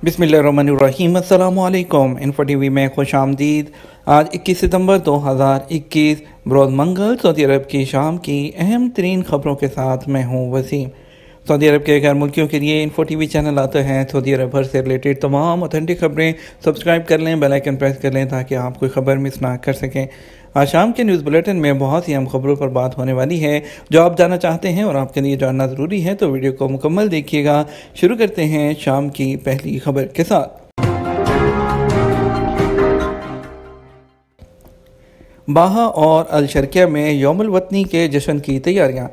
बिस्मिल्लाहिर्रहमानिर्रहीम। अस्सलामुअलैकुम। Info TV में खुश आमदीद। आज 21 सितंबर 2021 बरोज़ मंगल सऊदी अरब की शाम की अहम तरीन खबरों के साथ मैं हूँ वसीम। सऊदी अरब के गैर मुल्कियों के लिए इन्फो टीवी चैनल आते हैं। सऊदी अरब भर से रिलेटेड तमाम ऑथेंटिक खबरें सब्सक्राइब कर लें, बेल आइकन प्रेस कर लें ताकि आप कोई खबर मिस ना कर सकें। आज शाम के न्यूज़ बुलेटिन में बहुत सी अहम खबरों पर बात होने वाली है जो आप जानना चाहते हैं और आपके लिए जानना ज़रूरी है, तो वीडियो को मुकम्मल देखिएगा। शुरू करते हैं शाम की पहली खबर के साथ। बाहा और अल शर्किया में यौमुल वतनी के जश्न की तैयारियां।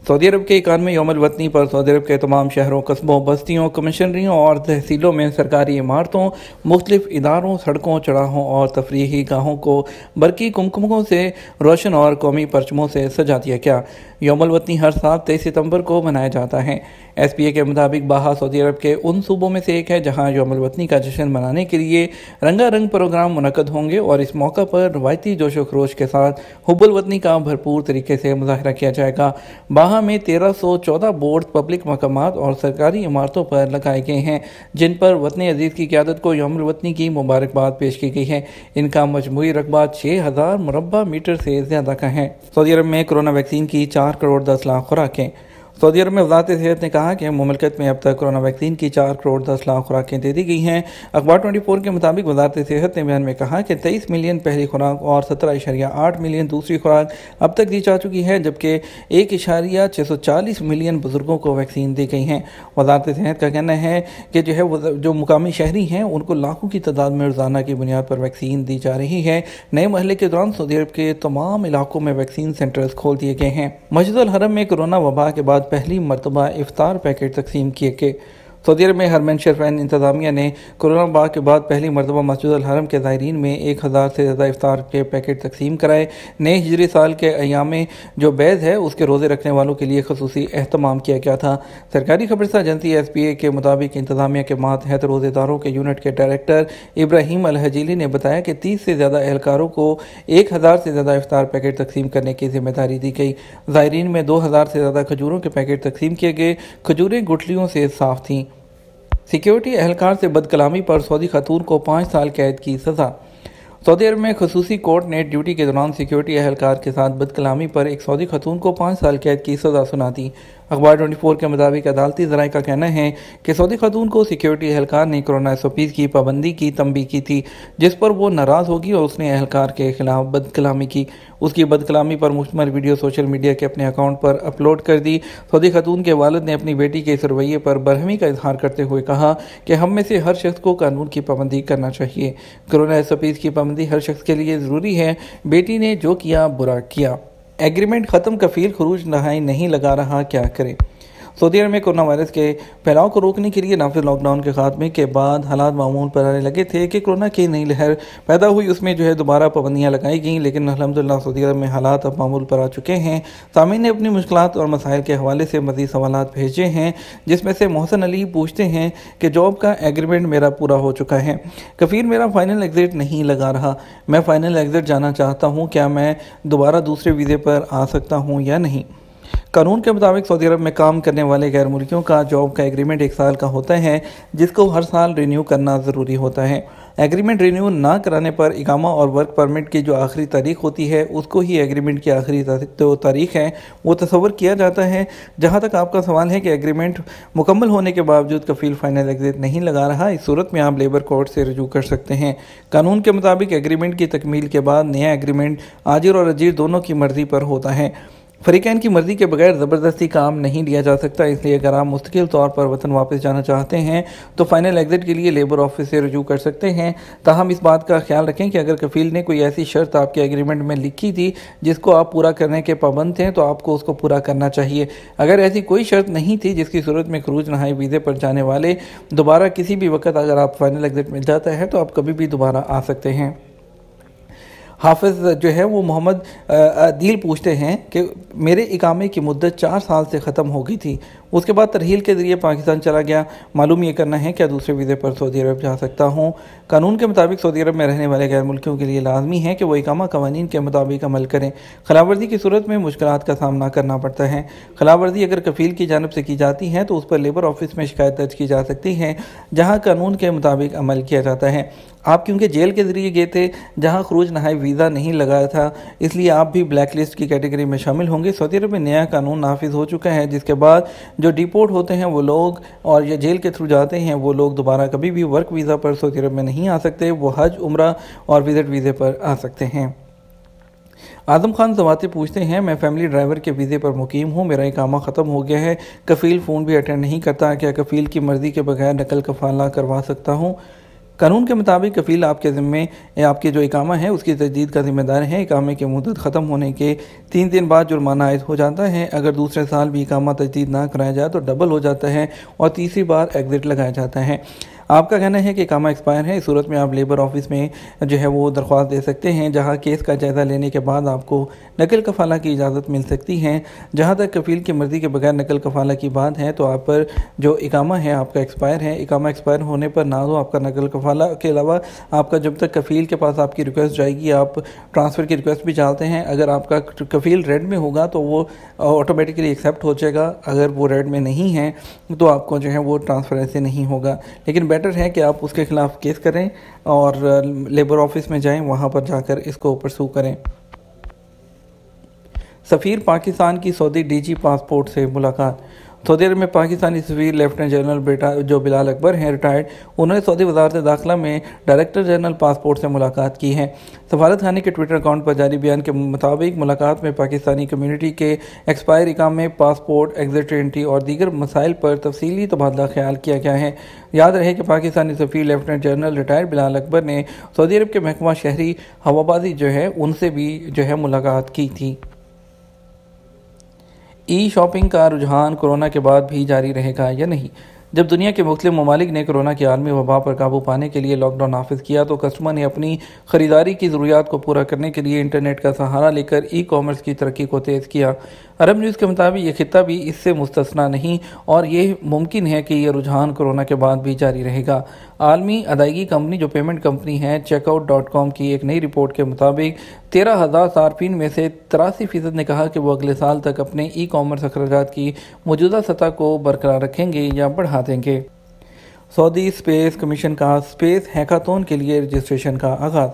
सऊदी अरब के 91वें यौमुल वतनी पर सऊदी अरब के तमाम शहरों, कस्बों, बस्तियों, कमिश्नरियों और तहसीलों में सरकारी इमारतों, मुख्तलिफ इदारों, सड़कों, चौराहों और तफरीही गाहों को बरकी कुमकुमों से रोशन और कौमी परचमों से सजा दिया गया। यौमुल वतनी हर साल 23 सितंबर को मनाया जाता है। SPA के मुताबिक बाहा सऊदी अरब के उन सूबों में से एक है जहाँ यौमुल वतनी का जश्न मनाने के लिए रंगारंग प्रोग्राम मुनक्कद होंगे और इस मौका पर रवायती जोश व खरोश के साथ हुब्बुल वतनी का भरपूर तरीके से मुजाहरा किया जाएगा। बाहा में 1314 बोर्ड पब्लिक मकामात और सरकारी इमारतों पर लगाए गए हैं जिन पर वतनी अजीज़ की क़यादत को यौमुल वतनी की मुबारकबाद पेश की गई है। इनका मजमूई रकबा 6000 मुरब्बा मीटर से ज़्यादा का है। सऊदी अरब में कोरोना वैक्सीन की 4 करोड़ 10 लाख खुराकें। सऊदी अरब में वज़ारत सेहत ने कहा कि मुमलकत में अब तक कोरोना वैक्सीन की 4 करोड़ 10 लाख खुराकें दे दी गई हैं। अखबार 24 के मुताबिक वज़ारत सेहत ने बयान में कहा कि 23 मिलियन पहली खुराक और 17.8 मिलियन दूसरी खुराक अब तक दी जा चुकी है, जबकि 1.640 मिलियन बुजुर्गों को वैक्सीन दी गई हैं। वज़ारत सेहत का कहना है कि जो मुकामी शहरी हैं उनको लाखों की तादाद में रोज़ाना की बुनियाद पर वैक्सीन दी जा रही है। नए महल्ले के दौरान सऊदी अरब के तमाम इलाकों में वैक्सीन सेंटर्स खोल दिए गए हैं। मस्जिद अल हरम में कोरोना वबा के बाद पहली मरतबा इफ्तार पैकेट तकसीम किए गए। सऊदी अरब में हरमैन शरीफैन इंतज़ामिया ने कोरोना वबा के बाद पहली मरतबा मस्जिद अल हरम के ज़ायरीन में 1000 से ज़्यादा इफ्तार के पैकेट तकसीम कराए। नए हिजरी साल के अयाम में जो बैज़ है उसके रोज़े रखने वालों के लिए खसूसी एहतमाम किया गया था। सरकारी खबरसा एजेंसी SPA के मुताबिक इंतज़ामिया के मातहत रोज़ेदारों के यूनिट के डायरेक्टर इब्राहिम अल हजीली ने बताया कि 30 से ज़्यादा एहलकारों को 1000 से ज़्यादा इफ्तार पैकेट तकसीम करने की जिम्मेदारी दी गई। ज़ायरीन में 2000 से ज़्यादा खजूरों के पैकेट तकसीम किए गए। खजूरें गुठलियों से साफ थीं। सिक्योरिटी एहलकार से बदकलामी पर सऊदी खातून को 5 साल कैद की सज़ा। सऊदी अरब में खसूसी कोर्ट ने ड्यूटी के दौरान सिक्योरिटी एहलकार के साथ बदकलामी पर एक सऊदी खातून को 5 साल कैद की सज़ा सुना दी। अखबार 24 के मुताबिक अदालती ज़राए का कहना है कि सऊदी खातून को सिक्योरिटी एहलकार ने कोरोना SOPs की पाबंदी की तंबीह की थी, जिस पर वो नाराज़ होगी और उसने एहलकार के खिलाफ बदकलामी की। उसकी बदकलामी पर मुश्तमिल वीडियो सोशल मीडिया के अपने अकाउंट पर अपलोड कर दी। सऊदी खातून के वालिद ने अपनी बेटी के इस रवैये पर बरहमी का इजहार करते हुए कहा कि हम में से हर शख्स को कानून की पाबंदी करना चाहिए। कोरोना SOPs की पाबंदी हर शख्स के लिए ज़रूरी है। बेटी ने जो किया बुरा किया। एग्रीमेंट ख़त्म, कफील खरूज नहाई नहीं लगा रहा, क्या करें। सऊदी अरब में कोरोना वायरस के फैलाव को रोकने के लिए नाफिज लॉकडाउन के खात्मे के बाद हालात मामूल पर आने लगे थे कि कोरोना की नई लहर पैदा हुई, उसमें दोबारा पाबंदियाँ लगाई गईं, लेकिन अल्हम्दुलिल्लाह सऊदी अरब में हालात अब मामूल पर आ चुके हैं। सामीन ने अपनी मुश्किलात और मसाइल के हवाले से मज़ीद सवालात भेजे हैं, जिसमें से मोहसन अली पूछते हैं कि जॉब का एग्रीमेंट मेरा पूरा हो चुका है, कफील मेरा फ़ाइनल एग्ज़िट नहीं लगा रहा, मैं फ़ाइनल एग्ज़िट जाना चाहता हूँ, क्या मैं दोबारा दूसरे वीज़े पर आ सकता हूँ या नहीं। कानून के मुताबिक सऊदी अरब में काम करने वाले गैर मुल्कियों का जॉब का एग्रीमेंट 1 साल का होता है, जिसको हर साल रिन्यू करना ज़रूरी होता है। एग्रीमेंट रिन्यू ना कराने पर इकामा और वर्क परमिट की जो आखिरी तारीख होती है उसको ही एग्रीमेंट की आखिरी तारीख है वो तस्वर किया जाता है। जहाँ तक आपका सवाल है कि एग्रीमेंट मुकम्मल होने के बावजूद कफील फाइनल एग्जिट नहीं लगा रहा, इस सूरत में आप लेबर कोर्ट से रजू कर सकते हैं। कानून के मुताबिक एग्रीमेंट की तकमील के बाद नया एग्रीमेंट आजिर और अजीर दोनों की मर्ज़ी पर होता है। फ़रीक़ैन की मर्ज़ी के बगैर ज़बरदस्ती काम नहीं लिया जा सकता, इसलिए अगर आप मुस्तकिल तौर पर वतन वापस जाना चाहते हैं तो फ़ाइनल एग्ज़िट के लिए लेबर ऑफिस से रजू कर सकते हैं। ताहम इस बात का ख्याल रखें कि अगर कफील ने कोई ऐसी शर्त आपके एग्रीमेंट में लिखी थी जिसको आप पूरा करने के पाबंद थे तो आपको उसको पूरा करना चाहिए। अगर ऐसी कोई शर्त नहीं थी जिसकी सूरत में खरूज नहाई वीज़े पर जाने वाले दोबारा किसी भी वक्त अगर आप फ़ाइनल एग्ज़िट मिल जाता है तो आप कभी भी दोबारा आ सकते हैं। हाफिज़ जो है वो मोहम्मद अदील पूछते हैं कि मेरे इकामे की मुद्दत 4 साल से ख़त्म हो गई थी, उसके बाद तरहील के ज़रिए पाकिस्तान चला गया। मालूम ये करना है क्या दूसरे वीज़े पर सऊदी अरब जा सकता हूँ। कानून के मुताबिक सऊदी अरब में रहने वाले गैर मुल्कियों के लिए लाजमी है कि वो इकामा कवानीन के मुताबिक अमल करें। खिलाफवर्जी की सूरत में मुश्किलात का सामना करना पड़ता है। खिलाफवर्जी अगर कफ़ील की जानब से की जाती है तो उस पर लेबर ऑफिस में शिकायत दर्ज की जा सकती है, जहाँ कानून के मुताबिक अमल किया जाता है। आप क्योंकि जेल के ज़रिए गए थे जहां खरूज नहाय वीज़ा नहीं लगाया था, इसलिए आप भी ब्लैक लिस्ट की कैटेगरी में शामिल होंगे। सऊदी अरब में नया कानून नाफिज हो चुका है, जिसके बाद जो डिपोर्ट होते हैं वो लोग और या जेल के थ्रू जाते हैं वो लोग दोबारा कभी भी वर्क वीज़ा पर सऊदी अरब में नहीं आ सकते। वो हज, उम्रा और विजिट वीज़े पर आ सकते हैं। आजम खान जवाते पूछते हैं, मैं फैमिली ड्राइवर के वीज़े पर मुकीम हूँ, मेरा इकामा ख़त्म हो गया है, कफ़ील फ़ोन भी अटेंड नहीं करता, क्या कफ़ील की मर्ज़ी के बगैर नकल कफ़ाला करवा सकता हूँ। कानून के मुताबिक कफ़ील आपके ज़िम्मे आपके जो इकामा है उसकी तजदीद का ज़िम्मेदार है। इकामे की मुद्दत ख़त्म होने के 3 दिन बाद जुर्माना आयद हो जाता है। अगर दूसरे साल भी इकामा तजदीद ना कराया जाए तो डबल हो जाता है और तीसरी बार एग्ज़िट लगाया जाता है। आपका कहना है कि इकामा एक्सपायर है, इस सूरत में आप लेबर ऑफिस में जो है वो दरख्वास्त दे सकते हैं, जहां केस का जायज़ा लेने के बाद आपको नकल कफ़ाला की इजाज़त मिल सकती है। जहां तक कफ़ील की मर्ज़ी के बगैर नकल कफ़ाला की बात है तो आप पर जो इकामा है आपका एक्सपायर है। इकामा एक्सपायर होने पर ना तो आपका नकल कफ़ाला के अलावा आपका जब तक कफ़ील के पास आपकी रिक्वेस्ट जाएगी आप ट्रांसफ़र की रिक्वेस्ट भी डालते हैं। अगर आपका कफ़ील रेड में होगा तो वो ऑटोमेटिकली एक्सेप्ट हो जाएगा, अगर वो रेड में नहीं है तो आपको जो है वो ट्रांसफ़र ऐसे नहीं होगा। लेकिन बेटर है कि आप उसके खिलाफ केस करें और लेबर ऑफिस में जाएं, वहां पर जाकर इसको परसू करें। सफ़ीर पाकिस्तान की सऊदी डीजी पासपोर्ट से मुलाकात। सऊदी अरब में पाकिस्तानी सफ़ीर लेफ्टिनेंट जनरल बेटा जो बिलाल अकबर हैं रिटायर्ड, उन्होंने सऊदी वज़ारत दाखिला में डायरेक्टर जनरल पासपोर्ट से मुलाकात की है। सफारत खाने के ट्विटर अकाउंट पर जारी बयान के मुताबिक मुलाकात में पाकिस्तानी कम्यूनिटी के एक्सपायर इकामे, पासपोर्ट, एग्जिट एंट्री और दीगर मसाइल पर तफसीली तबादला ख्याल किया गया है। याद रहे कि पाकिस्तानी सफ़ीर lieutenant general retired Bilal Akbar ने सऊदी अरब के महकमा शहरी हवाबाजी जो है उनसे भी जो है मुलाकात की थी। ई शॉपिंग का रुझान कोरोना के बाद भी जारी रहेगा या नहीं। जब दुनिया के मुख्तलिफ ममालिक ने कोरोना की आलमी वबा पर काबू पाने के लिए लॉकडाउन नाफिज किया तो कस्टमर ने अपनी ख़रीदारी की ज़रूरियात को पूरा करने के लिए इंटरनेट का सहारा लेकर ई कॉमर्स की तरक्की को तेज़ किया। अरब न्यूज़ के मुताबिक ये खित्ता भी इससे मुस्तस्ना नहीं और ये मुमकिन है कि यह रुझान कोरोना के बाद भी जारी रहेगा। आलमी अदायगी कंपनी जो पेमेंट कंपनी है चेकआउट.com की एक नई रिपोर्ट के मुताबिक 13,000 सार्फिन में से 83% ने कहा कि वो अगले साल तक अपने ई कॉमर्स अखराजात की मौजूदा सतह को बरकरार रखेंगे या बढ़ा देंगे। सऊदी स्पेस कमीशन का स्पेस हैकाथॉन के लिए रजिस्ट्रेशन का आगाज़।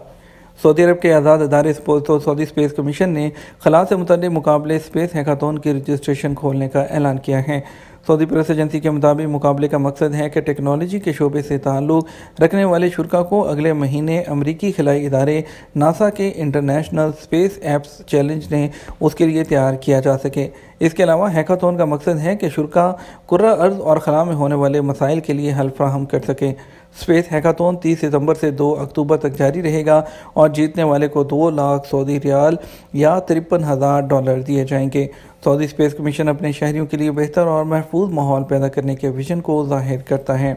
सऊदी अरब के आज़ाद अदारे सऊदी स्पेस कमीशन ने खला से मुतल्लिक़ मुकाबले स्पेस हैकाथॉन की रजिस्ट्रेशन खोलने का ऐलान किया है। सऊदी प्रेस एजेंसी के मुताबिक मुकाबले का मकसद है कि टेक्नोलॉजी के शोबे से ताल्लुक़ रखने वाले शुरा को अगले महीने अमरीकी खिलाई इदारे नासा के इंटरनेशनल स्पेस एप्स चैलेंज ने उसके लिए तैयार किया जा सके। इसके अलावा हैकाथॉन का मकसद है कि शुरा कुर्रा अर्ज़ और खला में होने वाले मसाइल के लिए हल फ्राहम कर सके। स्पेस हैकाथॉन 30 सितंबर से 2 अक्टूबर तक जारी रहेगा और जीतने वाले को 2 लाख सऊदी रियाल या $53,000 दिए जाएंगे। सऊदी स्पेस कमीशन अपने शहरियों के लिए बेहतर और महफूज माहौल पैदा करने के विजन को जाहिर करता है।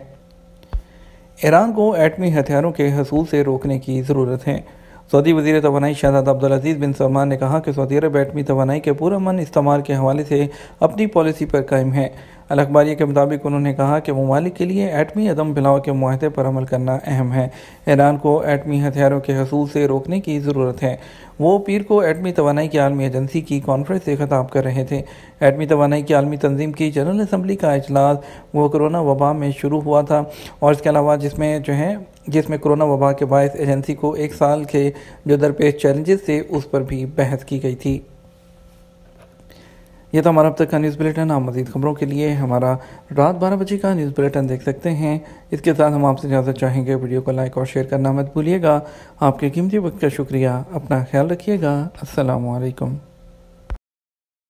ईरान को एटमी हथियारों के हसूल से रोकने की ज़रूरत है। सऊदी वज़ीर तवानाई शहज़ादा अब्दुल अज़ीज़ बिन सलमान ने कहा कि सऊदी अरब एटमी तवानाई के पुरअमन इस्तेमाल के हवाले से अपनी पॉलिसी पर कायम है। अल अखबारिया के मुताबिक उन्होंने कहा कि ममालिक के लिए एटमी अदम फैलाव के मुआहदे पर अमल करना अहम है। ईरान को एटमी हथियारों के हसूल से रोकने की ज़रूरत है। वो पीर को एटमी तवानाई की आलमी एजेंसी की कॉन्फ्रेंस से खिताब कर रहे थे। एटमी तवानाई की आलमी तंजीम की जनरल असम्बली का इजलास वो कोरोना वबा में शुरू हुआ था और इसके अलावा जिसमें कोरोना वबा के बायस एजेंसी को 1 साल के जो दरपेश चैलेंजेस थे उस पर भी बहस की गई थी। यह तो हमारा अब तक का न्यूज़ बुलेटिन। आप मज़ीद खबरों के लिए हमारा रात 12 बजे का न्यूज़ बुलेटिन देख सकते हैं। इसके साथ हम आपसे इजाज़त चाहेंगे। वीडियो को लाइक और शेयर करना मत भूलिएगा। आपके कीमती वक्त का शुक्रिया। अपना ख्याल रखिएगा। अस्सलामु अलैकुम।